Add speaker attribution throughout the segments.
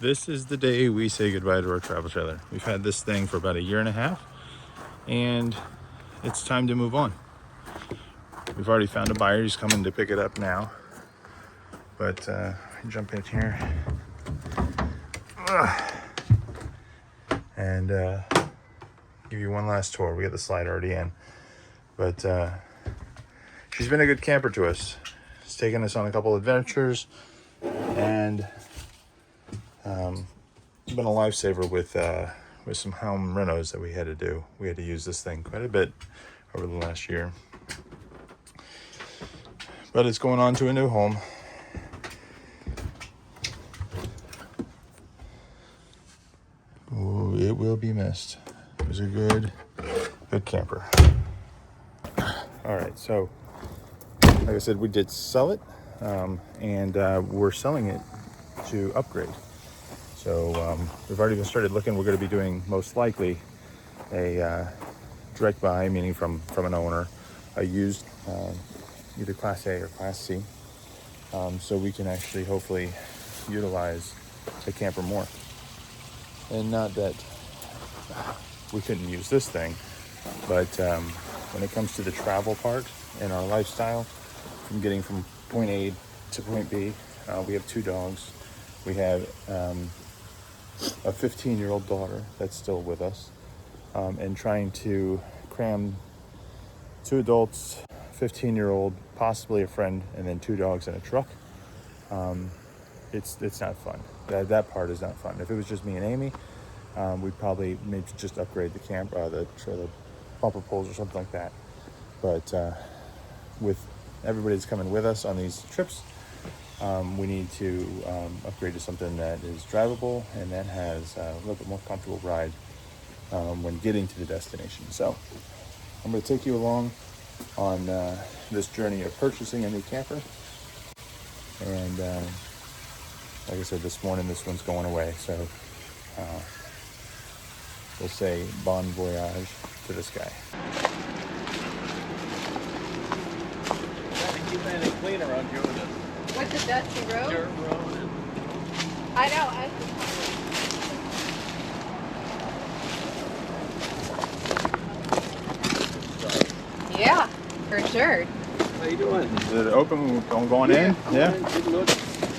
Speaker 1: This is the day we say goodbye to our travel trailer. We've had this thing for about a year and a half, and it's time to move on. We've already found a buyer. He's coming to pick it up now. But jump in here and give you one last tour. We got the slide already in, but she's been a good camper to us. She's taken us on a couple adventures, and been a lifesaver with some home renos that we had to do. We had to use this thing quite a bit over the last year, but it's going on to a new home. Ooh, it will be missed. It was a good camper. All right, so like I said, we did sell it, and we're selling it to upgrade. So we've already started looking. We're going to be doing most likely a direct buy, meaning from an owner, a used either Class A or Class C, so we can actually hopefully utilize the camper more. And not that we couldn't use this thing, but when it comes to the travel part and our lifestyle, from getting from point A to point B, we have 2 dogs. We have a 15-year-old daughter that's still with us, and trying to cram 2 adults, 15-year-old, possibly a friend, and then 2 dogs in a truck. It's not fun. That part is not fun. If it was just me and Amy, we'd probably maybe just upgrade the the bumper poles or something like that. But with everybody that's coming with us on these trips, we need to upgrade to something that is drivable and that has a little bit more comfortable ride when getting to the destination. So I'm going to take you along on this journey of purchasing a new camper. And like I said this morning, this one's going away. So we'll say bon voyage to this guy.
Speaker 2: Keep anything clean around here with it.
Speaker 3: What's a dusty road?
Speaker 2: Dirt road and
Speaker 3: I know. Yeah, for sure.
Speaker 2: how you doing?
Speaker 1: Is it open? Going in? Yeah.
Speaker 2: Take a look.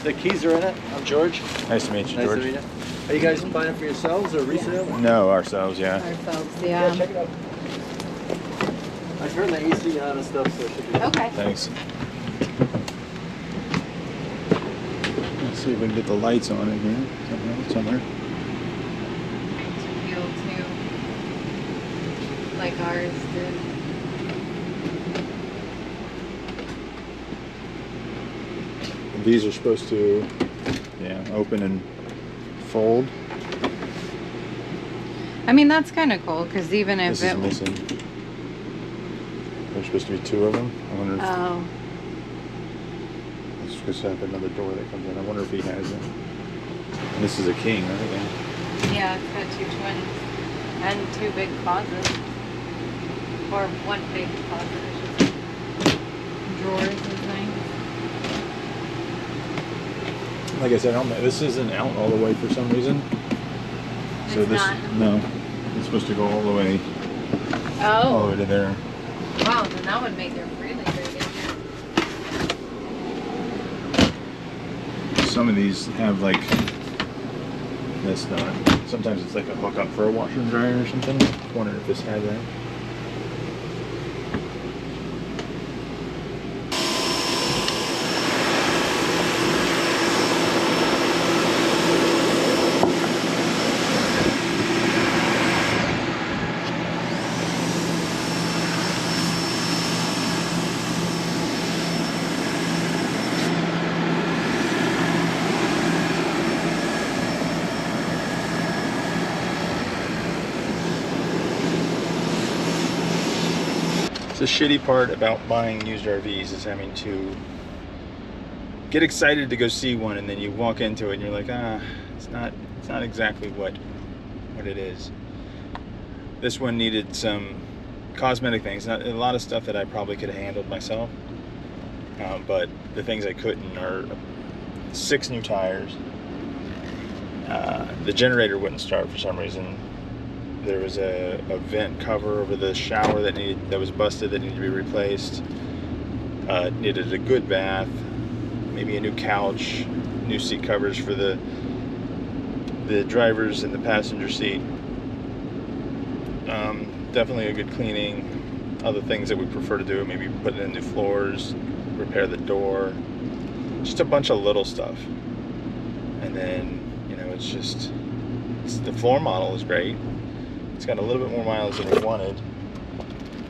Speaker 2: The keys are in it. I'm George.
Speaker 1: Nice to meet you,
Speaker 2: Nice
Speaker 1: George.
Speaker 2: to meet you. Are you guys buying it for yourselves or resale?
Speaker 1: No, ourselves, yeah.
Speaker 3: Ourselves,
Speaker 2: Yeah,
Speaker 3: yeah.
Speaker 2: check it out. I turned the AC on and stuff, so it should be.
Speaker 3: Okay.
Speaker 1: Thanks. Let's see if we can get the lights on in here. Somewhere.
Speaker 3: Feel too like ours did.
Speaker 1: These are supposed to, open and fold.
Speaker 3: I mean, that's kind of cool because even if
Speaker 1: This is
Speaker 3: it
Speaker 1: missing. There's supposed to be 2 of them. I wonder if it's supposed to have another door that comes in. I wonder if he has it. And this is a king, right?
Speaker 3: yeah, it's got 2 twins and 2 big closets, or 1 big closet, I should say. Drawers and things.
Speaker 1: Like I said, this isn't out all the way for some reason. So
Speaker 3: It's not.
Speaker 1: No, it's supposed to go all the way to there.
Speaker 3: Wow, then that would make it really big in here.
Speaker 1: Some of these have like this. Sometimes it's like a hookup for a washer and dryer or something. I wonder if this had that. The shitty part about buying used RVs is having to get excited to go see one, and then you walk into it and you're like, it's not exactly what it is. This one needed some cosmetic things, not a lot of stuff that I probably could have handled myself, but the things I couldn't are 6 new tires, The generator wouldn't start for some reason. There was a vent cover over the shower that was busted that needed to be replaced. Needed a good bath, maybe a new couch, new seat covers for the drivers in the passenger seat. Definitely a good cleaning. Other things that we prefer to do, maybe putting in new floors, repair the door, just a bunch of little stuff. And then, you know, the floor model is great. It's got a little bit more miles than we wanted.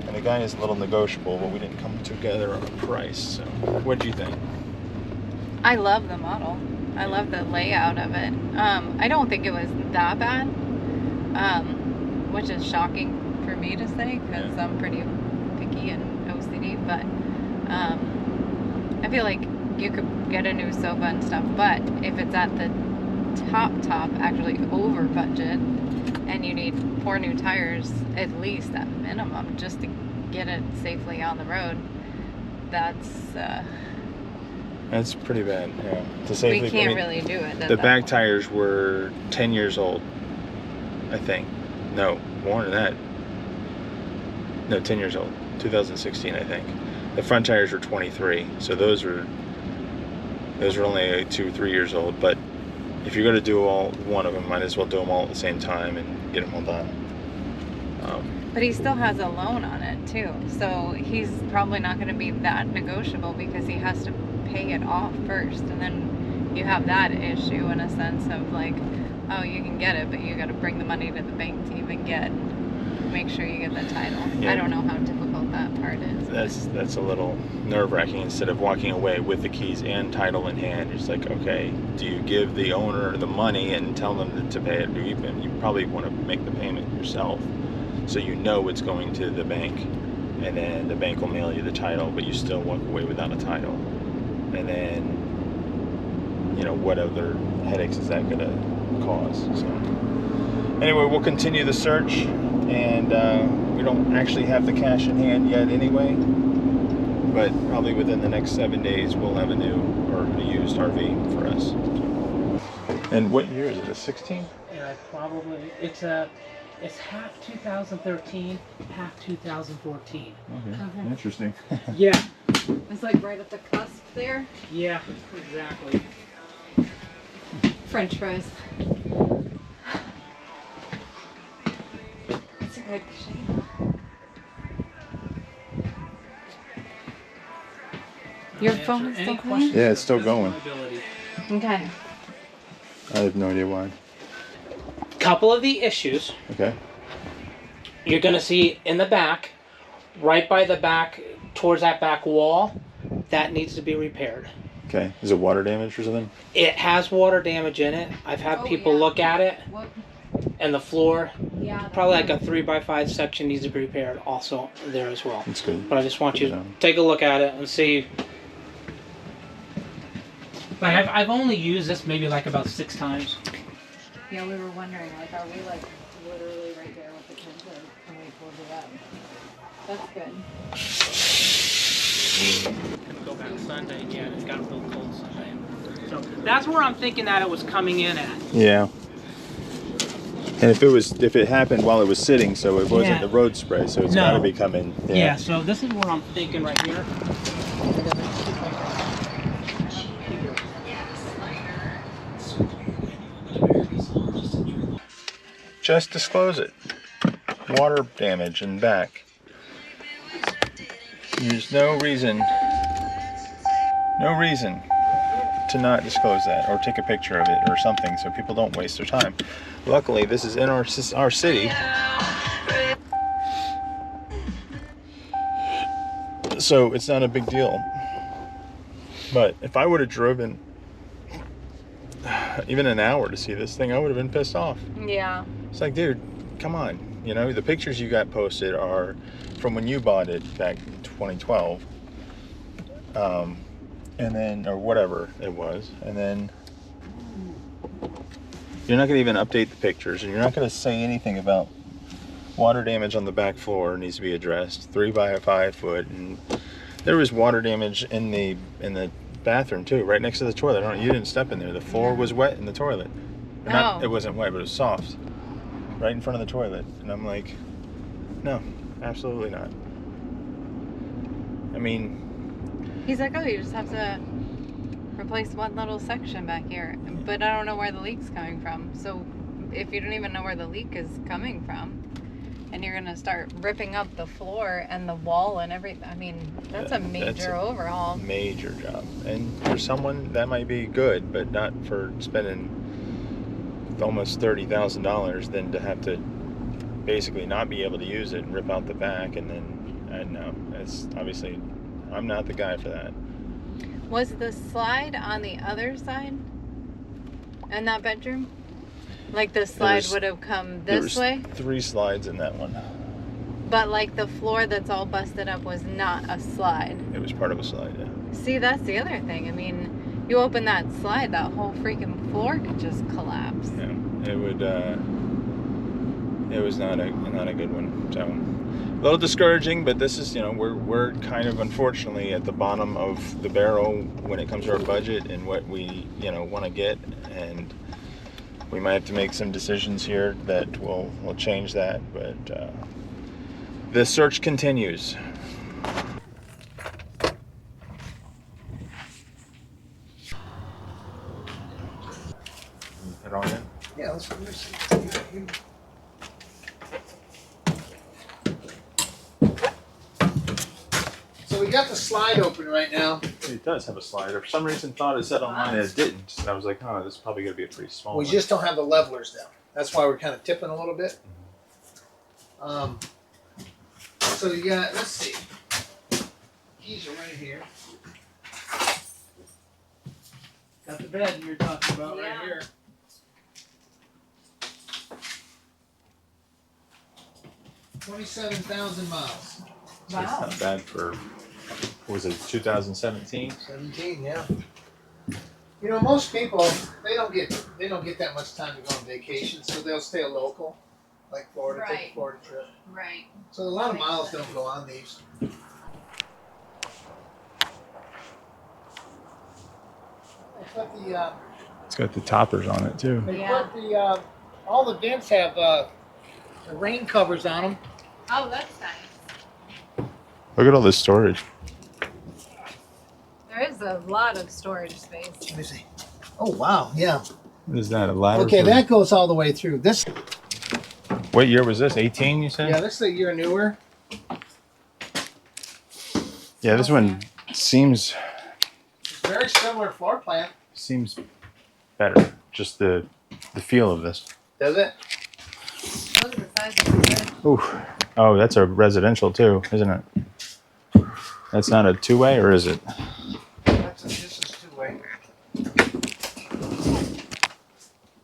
Speaker 1: And the guy is a little negotiable, but we didn't come together on a price. So what do you think?
Speaker 3: I love the model. I love the layout of it. I don't think it was that bad, which is shocking for me to say because I'm pretty picky and OCD. But I feel like you could get a new sofa and stuff. But if it's at the top, actually over budget, and you need 4 new tires at least at minimum just to get it safely on the road, that's
Speaker 1: pretty bad. Yeah,
Speaker 3: we can't really do it.
Speaker 1: The back tires were 10 years old, I think. No, more than that. No, 10 years old. 2016, I think. The front tires were 23, so those were only 2 or 3 years old. But if you're going to do one of them, might as well do them all at the same time and get them all done.
Speaker 3: But he still has a loan on it too, so he's probably not going to be that negotiable because he has to pay it off first, and then you have that issue in a sense of like, oh, you can get it, but you got to bring the money to the bank to even make sure you get the title.
Speaker 1: Yeah.
Speaker 3: I don't know how difficult that part is.
Speaker 1: That's a little nerve-wracking. Instead of walking away with the keys and title in hand, it's like, okay, do you give the owner the money and tell them to pay it? Or you probably want to make the payment yourself, so you know it's going to the bank, and then the bank will mail you the title, but you still walk away without a title. And then, you know, what other headaches is that going to cause? So anyway, we'll continue the search, and we don't actually have the cash in hand yet anyway, but probably within the next 7 days we'll have a new or a used RV for us. And what year is it? A 16?
Speaker 4: Yeah, probably. It's half 2013, half 2014.
Speaker 1: Okay. Interesting.
Speaker 4: Yeah.
Speaker 3: It's like right at the cusp there.
Speaker 4: Yeah, exactly.
Speaker 3: French fries. It's a good shape. Your phone is still going?
Speaker 1: Yeah, it's still going.
Speaker 3: Okay.
Speaker 1: I have no idea why.
Speaker 4: Couple of the issues
Speaker 1: Okay.
Speaker 4: you're going to see in the back, right by the back, towards that back wall, that needs to be repaired.
Speaker 1: Okay. Is it water damage or something?
Speaker 4: It has water damage in it. I've had people look at it,
Speaker 3: What?
Speaker 4: and the floor,
Speaker 3: Yeah.
Speaker 4: probably like a 3x5 section needs to be repaired also there as well.
Speaker 1: That's good.
Speaker 4: But I just want you
Speaker 1: Yeah.
Speaker 4: to take a look at it and see. Like I've only used this maybe like about 6 times.
Speaker 3: Yeah, we were wondering, like, are we like literally right there with the kids, or can we pull it up? That's good.
Speaker 4: Gonna go back Sunday. Yeah, it got real cold Sunday. So that's where I'm thinking that it was coming in at.
Speaker 1: Yeah. And if it happened while it was sitting, so it wasn't
Speaker 4: Yeah.
Speaker 1: the road spray, so it's
Speaker 4: No.
Speaker 1: got to be coming.
Speaker 4: Yeah. So this is where I'm thinking right here.
Speaker 1: Just disclose it. Water damage in back. There's no reason to not disclose that or take a picture of it or something so people don't waste their time. Luckily, this is in our city. So it's not a big deal. But if I would have driven even an hour to see this thing, I would have been pissed off.
Speaker 3: Yeah.
Speaker 1: It's like, dude, come on. You know, the pictures you got posted are from when you bought it back in 2012. And then, or whatever it was. And then you're not going to even update the pictures, and you're not going to say anything about water damage on the back floor needs to be addressed. 3 by 5 foot. And there was water damage in the bathroom too, right next to the toilet. You didn't step in there. The floor was wet in the toilet. Not,
Speaker 3: Oh.
Speaker 1: it wasn't wet, but it was soft. Right in front of the toilet. And I'm like, no, absolutely not. I mean,
Speaker 3: He's like, oh, you just have to replace one little section back here. But I don't know where the leak's coming from. So if you don't even know where the leak is coming from, and you're going to start ripping up the floor and the wall and everything, I mean, that's a major overhaul.
Speaker 1: Major job. And for someone, that might be good, but not for spending almost $30,000 then to have to basically not be able to use it and rip out the back. And then, I know, it's obviously, I'm not the guy for that.
Speaker 3: Was the slide on the other side in that bedroom? Like the slide would have come this way?
Speaker 1: 3 slides in that one.
Speaker 3: But like the floor that's all busted up was not a slide.
Speaker 1: It was part of a slide, yeah.
Speaker 3: See, that's the other thing. I mean, you open that slide, that whole freaking floor could just collapse.
Speaker 1: Yeah, it would. It was not a good one. So a little discouraging, but this is, we're kind of unfortunately at the bottom of the barrel when it comes to our budget and what we want to get, and we might have to make some decisions here that will change that. But the search continues. Head on in.
Speaker 5: Yeah, let's see. So we got the slide open right now.
Speaker 1: It does have a slider. For some reason, thought it said online that it didn't. And I was like, oh, this is probably going to be a pretty small
Speaker 5: We
Speaker 1: one.
Speaker 5: just don't have the levelers down. That's why we're kind of tipping a little bit. So you got, let's see. Keys are right here. Got the bed you were talking about right here. $27,000 miles.
Speaker 1: So it's not bad for, what was it, 2017?
Speaker 5: 17, yeah. Most people they don't get that much time to go on vacation, so they'll stay local, like Florida, take
Speaker 3: Right.
Speaker 5: a Florida trip.
Speaker 3: Right.
Speaker 5: So a lot of miles don't go on these. They put the
Speaker 1: It's got the toppers on it, too.
Speaker 5: put the all the vents have the rain covers on them.
Speaker 3: Oh, that's nice.
Speaker 1: Look at all this storage.
Speaker 3: There is a lot of storage space.
Speaker 5: Let me see. Oh wow, yeah.
Speaker 1: What is that, a ladder?
Speaker 5: Okay,
Speaker 1: for-
Speaker 5: that goes all the way through. This,
Speaker 1: What year was this? 18, you said?
Speaker 5: yeah, this is a year newer.
Speaker 1: Yeah, this one seems
Speaker 5: It's very similar floor plan.
Speaker 1: better. Just the feel of this.
Speaker 5: Does it?
Speaker 3: Look at the size of the bed.
Speaker 1: Ooh. Oh, that's a residential too, isn't it? That's not a two-way, or is it?
Speaker 5: This is two-way.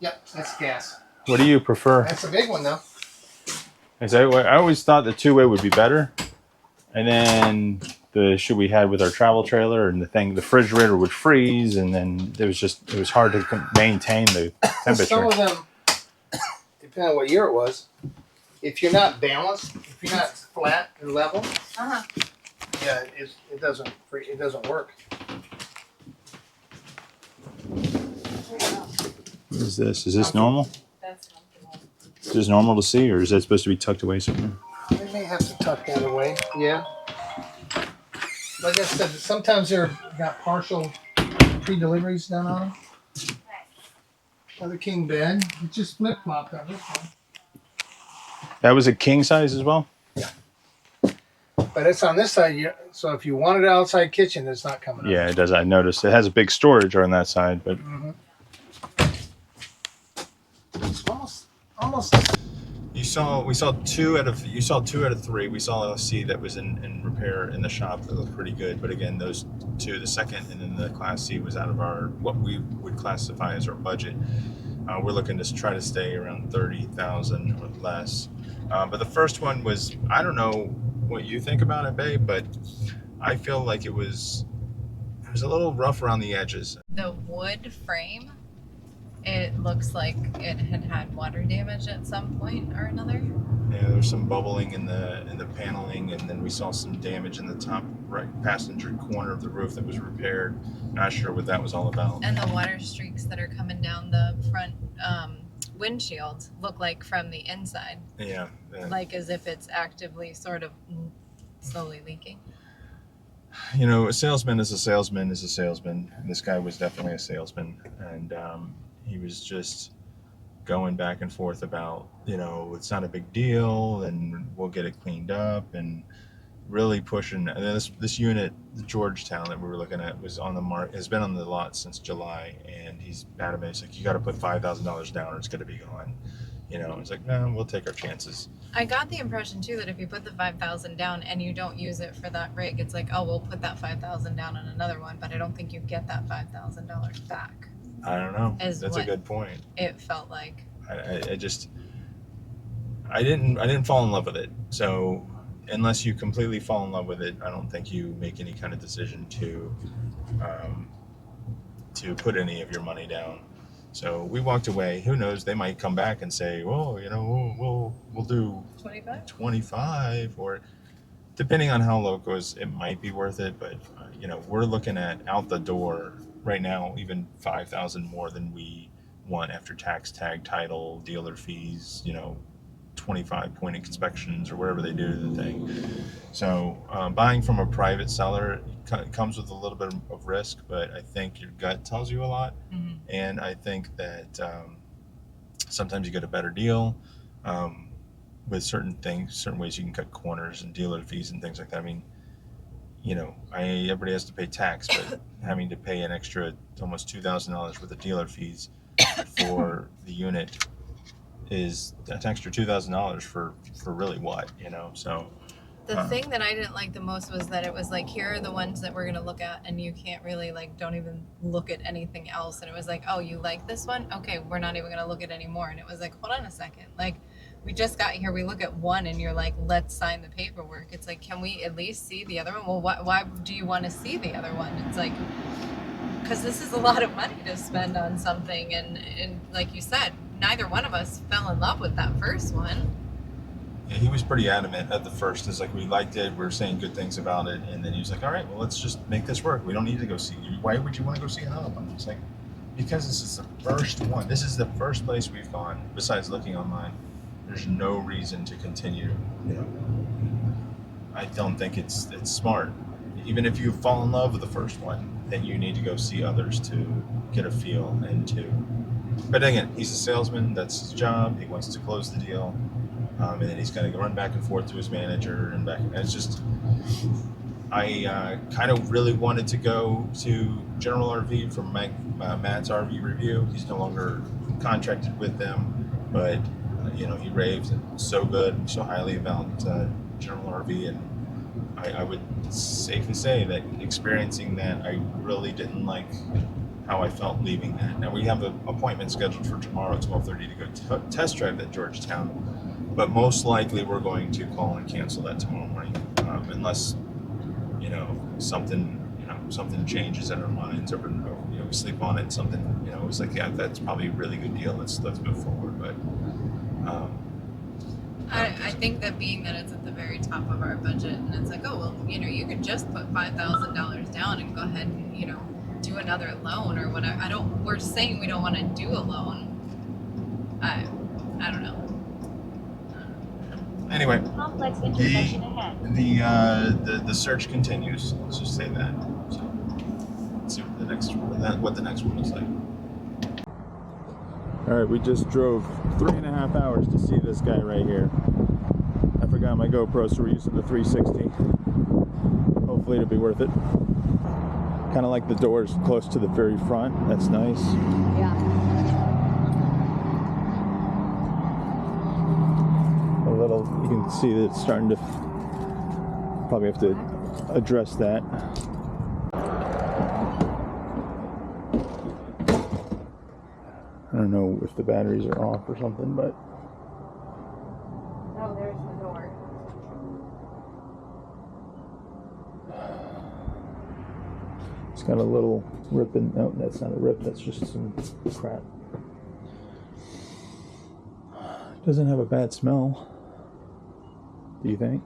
Speaker 5: Yep, that's gas.
Speaker 1: What do you prefer?
Speaker 5: That's a big one though.
Speaker 1: I always thought the two-way would be better, and then the issue we had with our travel trailer and the refrigerator would freeze, and then it was hard to maintain the temperature.
Speaker 5: Some of them, depending on what year it was, if you're not balanced, if you're not flat and level,
Speaker 3: Uh-huh.
Speaker 5: yeah, it doesn't work.
Speaker 1: What is this? Is this normal?
Speaker 3: That's comfortable.
Speaker 1: Is this normal to see, or is that supposed to be tucked away somewhere?
Speaker 5: They may have to tuck that away. Yeah. Like I said, sometimes they're got partial pre-deliveries done on them. Another king bed. It just flip-flopped on this one.
Speaker 1: That was a king size as well?
Speaker 5: But it's on this side, so if you wanted an outside kitchen, it's not coming up.
Speaker 1: Yeah, it does. I noticed. It has a big storage on that side, but
Speaker 5: Mm-hmm. It's almost.
Speaker 1: we saw two out of 3. We saw LC that was in repair in the shop that looked pretty good, but again, those two, the second and then the Class C, was out of what we would classify as our budget. We're looking to try to stay around 30,000 or less. But the first one was, I don't know what you think about it, babe, but I feel like it was a little rough around the edges.
Speaker 3: The wood frame, it looks like it had water damage at some point or another.
Speaker 1: Yeah, there's some bubbling in the paneling, and then we saw some damage in the top right passenger corner of the roof that was repaired. Not sure what that was all about.
Speaker 3: And the water streaks that are coming down the front windshield look like from the inside,
Speaker 1: Yeah.
Speaker 3: like as if it's actively sort of slowly leaking.
Speaker 1: You know, a salesman is a salesman is a salesman. This guy was definitely a salesman, and he was just going back and forth about, you know, it's not a big deal, and we'll get it cleaned up, and really pushing. And this unit, the Georgetown that we were looking at, was on the market, has been on the lot since July, and he's adamant. He's like, you got to put $5,000 down, or it's going to be gone. You know, it's like, no, we'll take our chances.
Speaker 3: I got the impression too that if you put the 5,000 down and you don't use it for that rig, it's like, oh, we'll put that 5,000 down on another one, but I don't think you get that $5,000 back.
Speaker 1: I don't know.
Speaker 3: Is
Speaker 1: That's a
Speaker 3: what
Speaker 1: good point.
Speaker 3: It felt like.
Speaker 1: I didn't fall in love with it. So unless you completely fall in love with it, I don't think you make any kind of decision to put any of your money down. So we walked away. Who knows? They might come back and say, "Well, you know, we'll do 25, or depending on how low it goes, it might be worth it." But you know, we're looking at out the door right now, even 5,000 more than we want after tax, tag, title, dealer fees. You know, 25-point inspections or whatever they do to the thing. So buying from a private seller comes with a little bit of risk, but I think your gut tells you a lot.
Speaker 3: Mm-hmm.
Speaker 1: And I think that sometimes you get a better deal with certain things, certain ways you can cut corners and dealer fees and things like that. I mean, you know, everybody has to pay tax, but having to pay an extra almost $2,000 worth of dealer fees for the unit is that extra $2,000 for really what, you know? So
Speaker 3: the thing that I didn't like the most was that it was like, here are the ones that we're gonna look at, and you can't really, like, don't even look at anything else. And it was like, oh, you like this one? Okay, we're not even gonna look at any more. And it was like, hold on a second, like, we just got here, we look at one, and you're like, let's sign the paperwork. It's like, can we at least see the other one? Well, why do you want to see the other one? It's like, because this is a lot of money to spend on something, and like you said, neither one of us fell in love with that first one.
Speaker 1: Yeah, he was pretty adamant at the first. It's like, we liked it, we were saying good things about it, and then he was like, all right, well, let's just make this work. We don't need to go see you. Why would you want to go see another one? It's like, because this is the first one. This is the first place we've gone, besides looking online. There's no reason to continue, you know. I don't think it's smart. Even if you fall in love with the first one, then you need to go see others to get a feel and to. But again, he's a salesman. That's his job. He wants to close the deal, and then he's going to run back and forth to his manager and back. And it's just, I kind of really wanted to go to General RV for Matt's RV review. He's no longer contracted with them, but you know, he raved so good, so highly about General RV, and I would safely say that experiencing that, I really didn't like how I felt leaving that. Now we have an appointment scheduled for tomorrow at 12:30 to go test drive that Georgetown, but most likely we're going to call and cancel that tomorrow morning, unless you know something changes in our minds, or you know, we sleep on it and something, you know, it's like, yeah, that's probably a really good deal. Let's move forward. But
Speaker 3: I think that being that it's at the very top of our budget, and it's like, oh, well, you know, you could just put $5,000 down and go ahead and, you know, do another loan or whatever. We're saying we don't want to do a loan. I don't know.
Speaker 1: Anyway,
Speaker 6: Complex intersection ahead.
Speaker 1: the search continues. Let's just say that. So let's see what the next one looks like. All right, we just drove 3.5 hours to see this guy right here. I forgot my GoPro, so we're using the 360. Hopefully it'll be worth it. Kind of like the doors close to the very front. That's nice.
Speaker 3: Yeah.
Speaker 1: A little, you can see that it's starting to, probably have to address that. I don't know if the batteries are off or something, but
Speaker 3: Oh, there's the door.
Speaker 1: it's got a little rip in. No, that's not a rip, that's just some crap. Doesn't have a bad smell, do you think?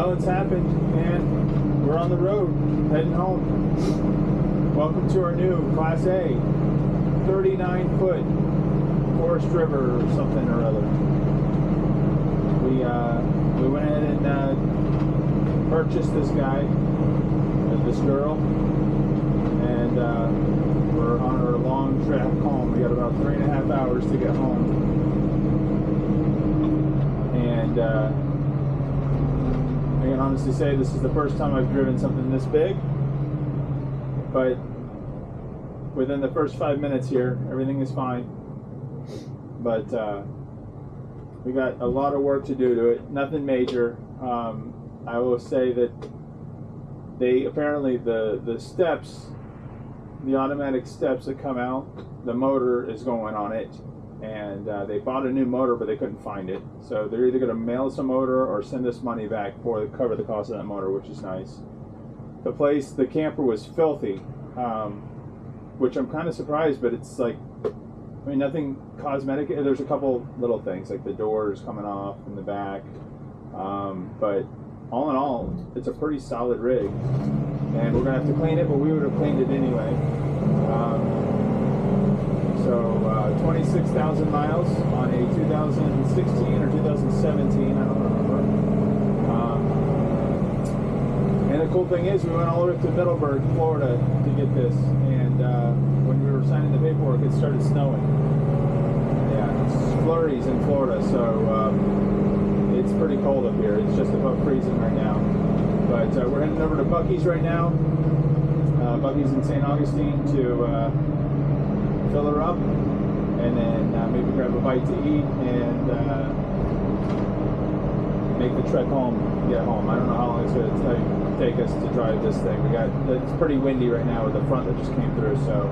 Speaker 1: Well, it's happened, and we're on the road, heading home. Welcome to our new Class A, 39-foot Forest River or something or other. We went ahead and purchased this guy, this girl, and we're on our long trek home. We got about 3.5 hours to get home, and I can honestly say this is the first time I've driven something this big, but within the first 5 minutes here, everything is fine. But we got a lot of work to do to it. Nothing major. I will say that they apparently the steps, the automatic steps that come out, the motor is going on it, and they bought a new motor, but they couldn't find it. So they're either going to mail us a motor or send us money back for cover the cost of that motor, which is nice. The camper was filthy, which I'm kind of surprised, but it's like, I mean, nothing cosmetic. There's a couple little things like the doors coming off in the back, but all in all, it's a pretty solid rig, and we're gonna have to clean it, but we would have cleaned it anyway. So 26,000 miles on a 2016 or 2017, I don't remember. And the cool thing is, we went all the way up to Middleburg, Florida, to get this, and when we were signing the paperwork, it started snowing. Yeah, it's flurries in Florida, so it's pretty cold up here. It's just about freezing right now. But we're heading over to Buc-ee's right now. Buc-ee's in St. Augustine to fill her up, and then maybe grab a bite to eat and make the trek home, get home. I don't know how long it's going to take us to drive this thing. It's pretty windy right now with the front that just came through, so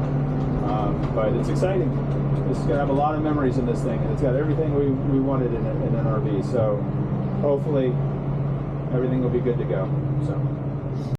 Speaker 1: but it's exciting. It's going to have a lot of memories in this thing, and it's got everything we wanted in an RV, so hopefully everything will be good to go. So